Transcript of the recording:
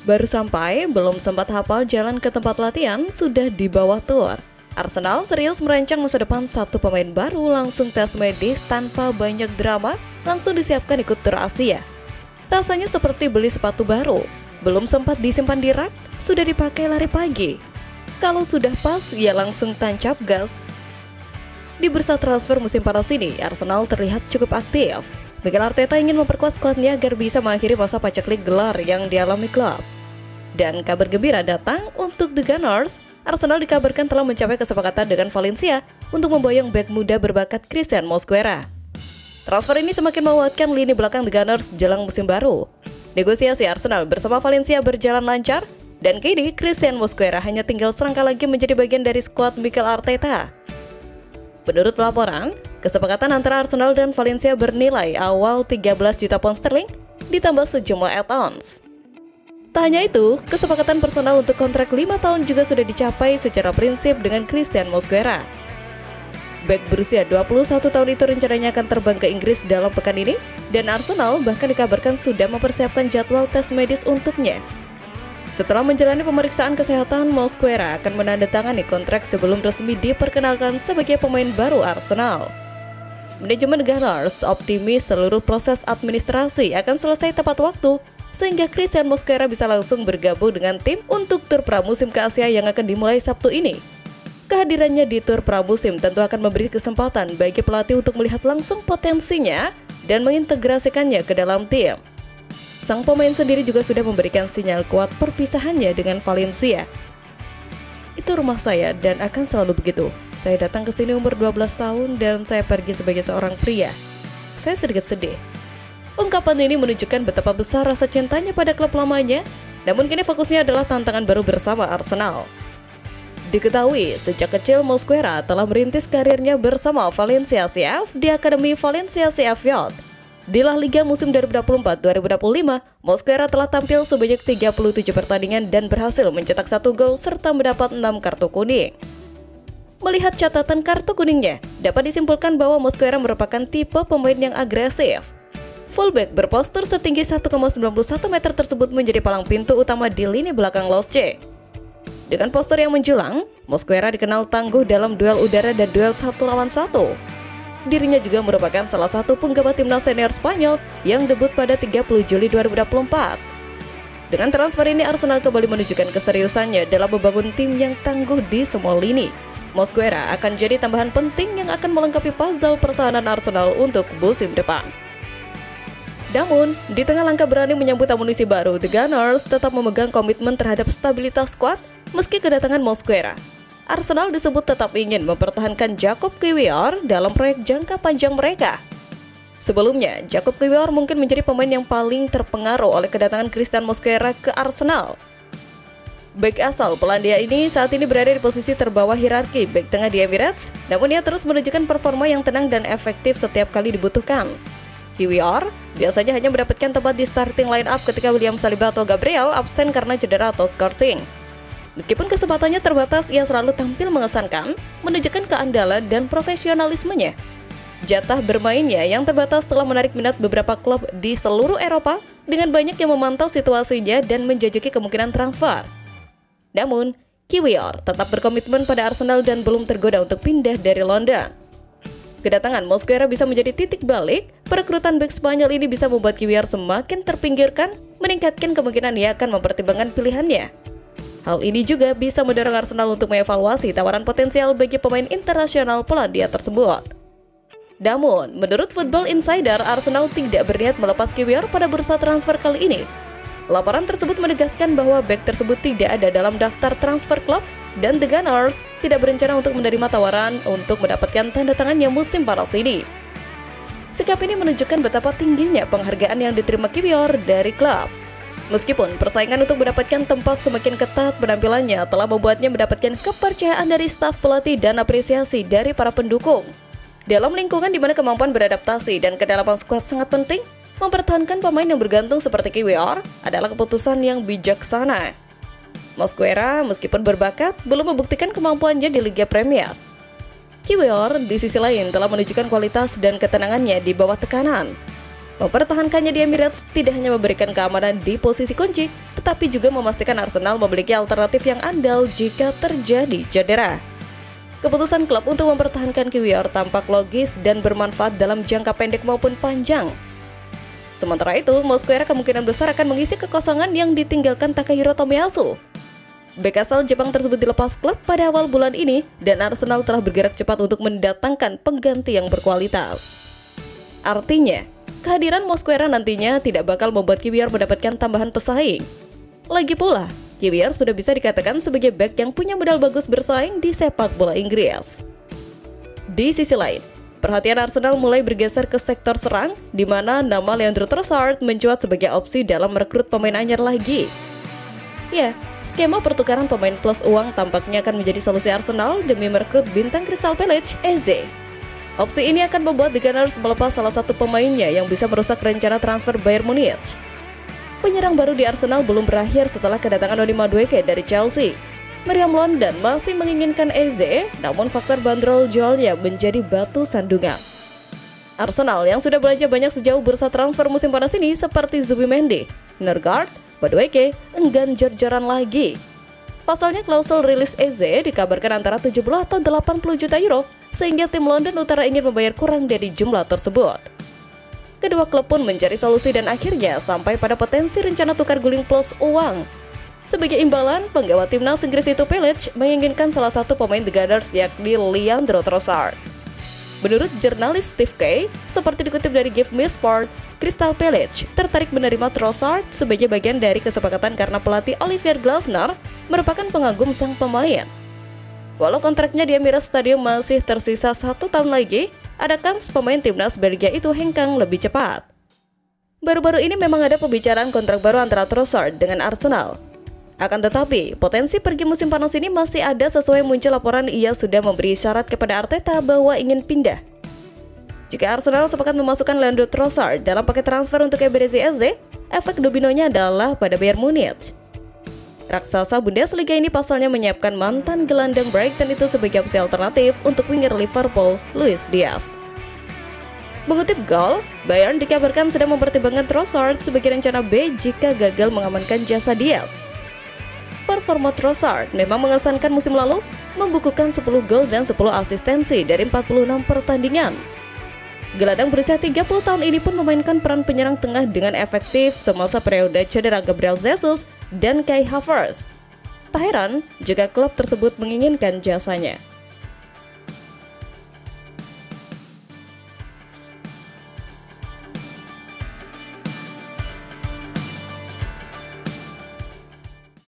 Baru sampai, belum sempat hafal jalan ke tempat latihan, sudah dibawa tur. Arsenal serius merancang masa depan satu pemain baru, langsung tes medis tanpa banyak drama, langsung disiapkan ikut tur Asia. Rasanya seperti beli sepatu baru, belum sempat disimpan di rak, sudah dipakai lari pagi. Kalau sudah pas, ya langsung tancap gas. Di bursa transfer musim panas ini, Arsenal terlihat cukup aktif. Mikel Arteta ingin memperkuat skuadnya agar bisa mengakhiri masa paceklik gelar yang dialami klub. Dan kabar gembira datang untuk The Gunners. Arsenal dikabarkan telah mencapai kesepakatan dengan Valencia untuk memboyong bek muda berbakat Christian Mosquera. Transfer ini semakin menguatkan lini belakang The Gunners jelang musim baru. Negosiasi Arsenal bersama Valencia berjalan lancar, dan kini Christian Mosquera hanya tinggal selangkah lagi menjadi bagian dari skuad Mikel Arteta. Menurut laporan, kesepakatan antara Arsenal dan Valencia bernilai awal 13 juta pound sterling ditambah sejumlah add-ons. Tak hanya itu, kesepakatan personal untuk kontrak 5 tahun juga sudah dicapai secara prinsip dengan Christian Mosquera. Bek berusia 21 tahun itu rencananya akan terbang ke Inggris dalam pekan ini, dan Arsenal bahkan dikabarkan sudah mempersiapkan jadwal tes medis untuknya. Setelah menjalani pemeriksaan kesehatan, Mosquera akan menandatangani kontrak sebelum resmi diperkenalkan sebagai pemain baru Arsenal. Manajemen Gunners optimis seluruh proses administrasi akan selesai tepat waktu, sehingga Christian Mosquera bisa langsung bergabung dengan tim untuk tur pramusim ke Asia yang akan dimulai Sabtu ini. Kehadirannya di tur pramusim tentu akan memberi kesempatan bagi pelatih untuk melihat langsung potensinya dan mengintegrasikannya ke dalam tim. Sang pemain sendiri juga sudah memberikan sinyal kuat perpisahannya dengan Valencia. Itu rumah saya dan akan selalu begitu. Saya datang ke sini umur 12 tahun dan saya pergi sebagai seorang pria. Saya sedikit sedih. Ungkapan ini menunjukkan betapa besar rasa cintanya pada klub lamanya, namun kini fokusnya adalah tantangan baru bersama Arsenal. Diketahui, sejak kecil Mosquera telah merintis karirnya bersama Valencia CF di Akademi Valencia CF Youth. Di La Liga musim 2024-2025, Mosquera telah tampil sebanyak 37 pertandingan dan berhasil mencetak 1 gol serta mendapat 6 kartu kuning. Melihat catatan kartu kuningnya, dapat disimpulkan bahwa Mosquera merupakan tipe pemain yang agresif. Fullback berpostur setinggi 1,91 meter tersebut menjadi palang pintu utama di lini belakang Losce. Dengan postur yang menjulang, Mosquera dikenal tangguh dalam duel udara dan duel 1 lawan 1. Dirinya juga merupakan salah satu penggawa timnas senior Spanyol yang debut pada 30 Juli 2024. Dengan transfer ini, Arsenal kembali menunjukkan keseriusannya dalam membangun tim yang tangguh di semua lini. Mosquera akan jadi tambahan penting yang akan melengkapi puzzle pertahanan Arsenal untuk musim depan. Namun, di tengah langkah berani menyambut amunisi baru, The Gunners tetap memegang komitmen terhadap stabilitas skuad meski kedatangan Mosquera. Arsenal disebut tetap ingin mempertahankan Jakub Kiwior dalam proyek jangka panjang mereka. Sebelumnya, Jakub Kiwior mungkin menjadi pemain yang paling terpengaruh oleh kedatangan Christian Mosquera ke Arsenal. Bek asal Polandia ini saat ini berada di posisi terbawah hierarki bek tengah di Emirates, namun ia terus menunjukkan performa yang tenang dan efektif setiap kali dibutuhkan. Kiwior biasanya hanya mendapatkan tempat di starting line up ketika William Saliba atau Gabriel absen karena cedera atau scoring. Meskipun kesempatannya terbatas, ia selalu tampil mengesankan, menunjukkan keandalan dan profesionalismenya. Jatah bermainnya yang terbatas telah menarik minat beberapa klub di seluruh Eropa dengan banyak yang memantau situasinya dan menjajaki kemungkinan transfer. Namun, Kiwior tetap berkomitmen pada Arsenal dan belum tergoda untuk pindah dari London. Kedatangan Mosquera bisa menjadi titik balik, perekrutan bek Spanyol ini bisa membuat Kiwior semakin terpinggirkan, meningkatkan kemungkinan ia akan mempertimbangkan pilihannya. Hal ini juga bisa mendorong Arsenal untuk mengevaluasi tawaran potensial bagi pemain internasional Polandia tersebut. Namun, menurut Football Insider, Arsenal tidak berniat melepas Kiwior pada bursa transfer kali ini. Laporan tersebut menegaskan bahwa bek tersebut tidak ada dalam daftar transfer klub dan The Gunners tidak berencana untuk menerima tawaran untuk mendapatkan tanda tangannya musim panas ini. Sikap ini menunjukkan betapa tingginya penghargaan yang diterima Kiwior dari klub. Meskipun persaingan untuk mendapatkan tempat semakin ketat, penampilannya telah membuatnya mendapatkan kepercayaan dari staf pelatih dan apresiasi dari para pendukung. Dalam lingkungan di mana kemampuan beradaptasi dan kedalaman skuad sangat penting, mempertahankan pemain yang bergantung seperti Kiwior adalah keputusan yang bijaksana. Mosquera meskipun berbakat, belum membuktikan kemampuannya di Liga Premier. Kiwior di sisi lain telah menunjukkan kualitas dan ketenangannya di bawah tekanan. Mempertahankannya di Emirates tidak hanya memberikan keamanan di posisi kunci, tetapi juga memastikan Arsenal memiliki alternatif yang andal jika terjadi cedera. Keputusan klub untuk mempertahankan Kiwior tampak logis dan bermanfaat dalam jangka pendek maupun panjang. Sementara itu, Mosquera kemungkinan besar akan mengisi kekosongan yang ditinggalkan Takahiro Tomiyasu. Bek asal Jepang tersebut dilepas klub pada awal bulan ini dan Arsenal telah bergerak cepat untuk mendatangkan pengganti yang berkualitas. Artinya, kehadiran Mosquera nantinya tidak bakal membuat Kiwior mendapatkan tambahan pesaing. Lagi pula, Kiwior sudah bisa dikatakan sebagai bek yang punya modal bagus bersaing di sepak bola Inggris. Di sisi lain, perhatian Arsenal mulai bergeser ke sektor serang, di mana nama Leandro Trossard mencuat sebagai opsi dalam merekrut pemain anyar lagi. Ya, skema pertukaran pemain plus uang tampaknya akan menjadi solusi Arsenal demi merekrut bintang Crystal Palace, Eze. Opsi ini akan membuat The Gunners melepas salah satu pemainnya yang bisa merusak rencana transfer Bayern Munich. Penyerang baru di Arsenal belum berakhir setelah kedatangan Noni Madueke dari Chelsea. Meriam London masih menginginkan Eze, namun faktor bandrol jualnya menjadi batu sandungan. Arsenal yang sudah belanja banyak sejauh bursa transfer musim panas ini seperti Zubimendi, Norgard, Madueke enggan jor-joran lagi. Pasalnya klausul rilis Eze dikabarkan antara 70 atau 80 juta euro, sehingga tim London Utara ingin membayar kurang dari jumlah tersebut. Kedua klub pun mencari solusi dan akhirnya sampai pada potensi rencana tukar guling plus uang. Sebagai imbalan, penggawa timnas Inggris itu Palace menginginkan salah satu pemain The Gunners yakni Leandro Trossard. Menurut jurnalis Steve Kay, seperti dikutip dari Give Me Sport, Crystal Palace tertarik menerima Trossard sebagai bagian dari kesepakatan karena pelatih Olivier Glasner merupakan pengagum sang pemain. Walau kontraknya di Emirates Stadium masih tersisa 1 tahun lagi, ada kans pemain timnas Belgia itu hengkang lebih cepat. Baru-baru ini memang ada pembicaraan kontrak baru antara Trossard dengan Arsenal. Akan tetapi, potensi pergi musim panas ini masih ada sesuai muncul laporan ia sudah memberi syarat kepada Arteta bahwa ingin pindah. Jika Arsenal sepakat memasukkan Leandro Trossard dalam paket transfer untuk Eberechi Eze, efek dominonya adalah pada Bayern Munich. Raksasa Bundesliga ini pasalnya menyiapkan mantan gelandang Brighton itu sebagai opsi alternatif untuk winger Liverpool, Luis Diaz. Mengutip Goal, Bayern dikabarkan sedang mempertimbangkan Trossard sebagai rencana B jika gagal mengamankan jasa Diaz. Performa Trossard memang mengesankan musim lalu, membukukan 10 gol dan 10 asistensi dari 46 pertandingan. Gelandang berusia 30 tahun ini pun memainkan peran penyerang tengah dengan efektif semasa periode cedera Gabriel Jesus dan Kai Havertz. Tak heran jika klub tersebut menginginkan jasanya.